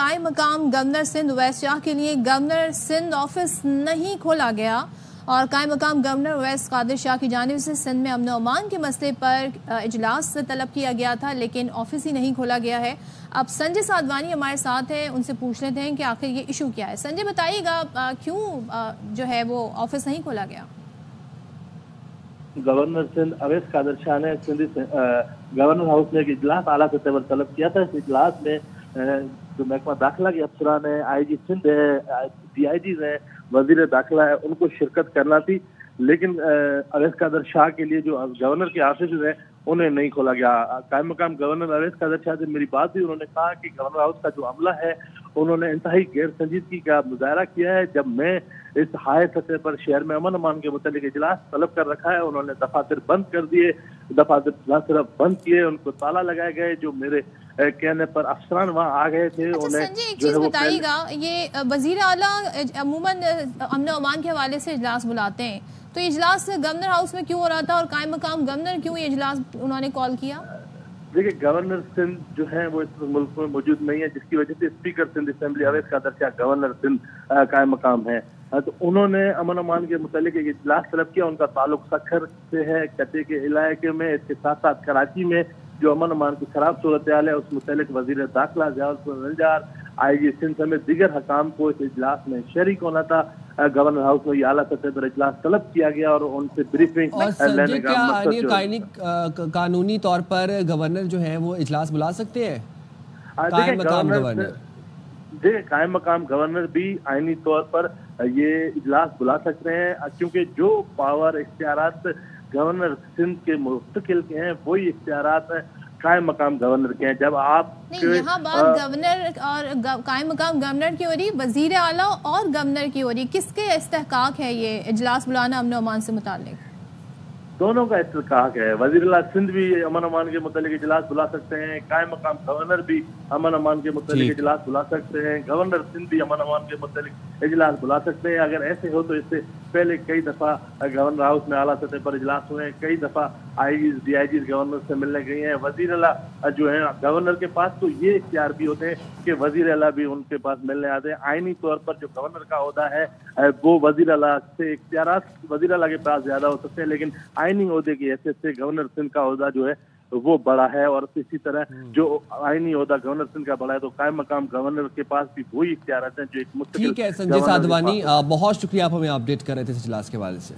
قائم مقام گورنر سندھ اویس شاہ کے لیے گورنر سندھ آفس نہیں کھولا گیا اور قائم مقام گورنر اویس قادر شاہ کی جانب سے سندھ میں امن و امان کے مسئلے پر اجلاس طلب کیا گیا تھا لیکن آفس ہی نہیں کھولا گیا ہے۔ اب سنجے سادھوانی ہمارے ساتھ ہیں، ان سے پوچھ لیتے ہیں کہ آخر یہ ایشو کیا ہے۔ سنجے بتائیے گا کیوں جو ہے وہ آفس نہیں کھولا گیا؟ گورنر سندھ اویس قادر شاہ نے سندھی گورنر ہاؤس میں ایک اجلاس اعلیٰ سطح پر طلب کیا تھا۔ اس اجلاس میں جو محکمہ داخلہ کے افسران ہیں، آئی جی سندھ ہے، ڈی آئی جیز ہیں، وزیر داخلہ ہے، ان کو شرکت کرنا تھی، لیکن اویس قادر شاہ کے لیے جو گورنر کے آفیسز ہیں انہیں نہیں کھولا گیا۔ قائم مقام گورنر اویس قادر شاہ سے میری بات ہوئی، انہوں نے کہا کہ گورنر ہاؤس کا جو عملہ ہے انہوں نے انتہائی غیر سنجیدگی کا مظاہرہ کیا ہے۔ جب میں اس ہائی سطح پر شہر میں امن امان کے متعلق اجلاس طلب کر رکھا ہے، انہوں نے دفاتر بند کر دیے، دفاتر نہ صرف بند کیے، ان کو تالا لگائے گئے۔ جو میرے کہنے پر افسران وہاں آ گئے تھے، انہیں سنجے ایک چیز بتائیے گا، یہ وزیر اعلیٰ عموماً امن و امان کے حوالے سے اجلاس بلاتے ہیں، تو اجلاس گورنر ہاؤس میں کیوں ہو رہا تھا اور قائم مقام گورنر کیوں یہ اجلاس انہوں نے کال کیا؟ دیکھیے، گورنر سندھ جو ہے وہ اس ملک میں موجود نہیں ہے، جس کی وجہ سے اسپیکر سندھ اسمبلی اویس قادر شاہ گورنر سندھ قائم مقام ہے۔ تو انہوں نے امن امان کے متعلق ایک اجلاس طلب کیا۔ ان کا تعلق سکھر سے ہے، کٹے کے علاقے میں، اس کے ساتھ ساتھ کراچی میں جو امن امان کی خراب صورتحال ہے اس متعلق وزیر داخلہ ضیاء الفضل نجار، آئی جی سندھ سمیت دیگر حکام کو اس اجلاس میں شریک ہونا تھا۔ گورنر ہاؤس میں یہ اعلیٰ سطح پر اجلاس طلب کیا گیا اور ان سے بریفنگ لینے کا مقصد قانونی طور پر گورنر جو ہے وہ اجلاس بلا سکتے ہیں؟ قائم مقام گورنر قائم مقام گورنر بھی آئینی طور پر یہ اجلاس بلا سکتے ہیں، کیونکہ جو پاور اختیارات گورنر سندھ کے مستقل کے ہیں وہی اختیارات قائم مقام گورنر کے ہیں۔ جب آپ یہاں بات گورنر اور قائم مقام گورنر کی ہو رہی، وزیر اعلیٰ اور گورنر کی ہو رہی، کس کے استحقاق ہے یہ اجلاس بلانا امن و امان سے متعلق؟ دونوں کا استحقاق ہے۔ وزیر اعلیٰ سندھ بھی امن امان کے متعلق اجلاس بلا سکتے ہیں، قائم مقام گورنر بھی امن امان کے متعلق اجلاس بلا سکتے ہیں، گورنر سندھ بھی امن امان کے متعلق اجلاس بلا سکتے ہیں۔ اگر ایسے ہو تو اس سے پہلے کئی دفعہ گورنر ہاؤس میں اعلیٰ سطح پر اجلاس ہوئے ہیں، کئی دفعہ آئی جیز ڈی آئی جیز گورنر سے ملنے گئی ہیں۔ وزیر اعلیٰ جو ہیں گورنر کے پاس تو یہ اختیار بھی ہوتے ہیں کہ وزیر اعلیٰ بھی ان کے پاس ملنے آتے ہیں۔ آئینی طور پر جو گورنر کا عہدہ ہے وہ وزیر اعلیٰ سے اختیارات وزیر اعلیٰ کے پاس زیادہ ہو سکتے ہیں، لیکن آئینی عہدے کی حیثیت سے گورنر سندھ کا عہدہ جو ہے وہ بڑا ہے، اور اسی طرح جو آئینی عہدہ گورنر سندھ کا بڑا ہے تو قائم مقام گورنر کے پاس بھی وہی اختیارات ہیں جو ایک مستقل۔ ٹھیک ہے سنجے سادھوانی، بہت شکریہ، آپ ہمیں اپڈیٹ کر رہے تھے اس اجلاس کے حوالے سے۔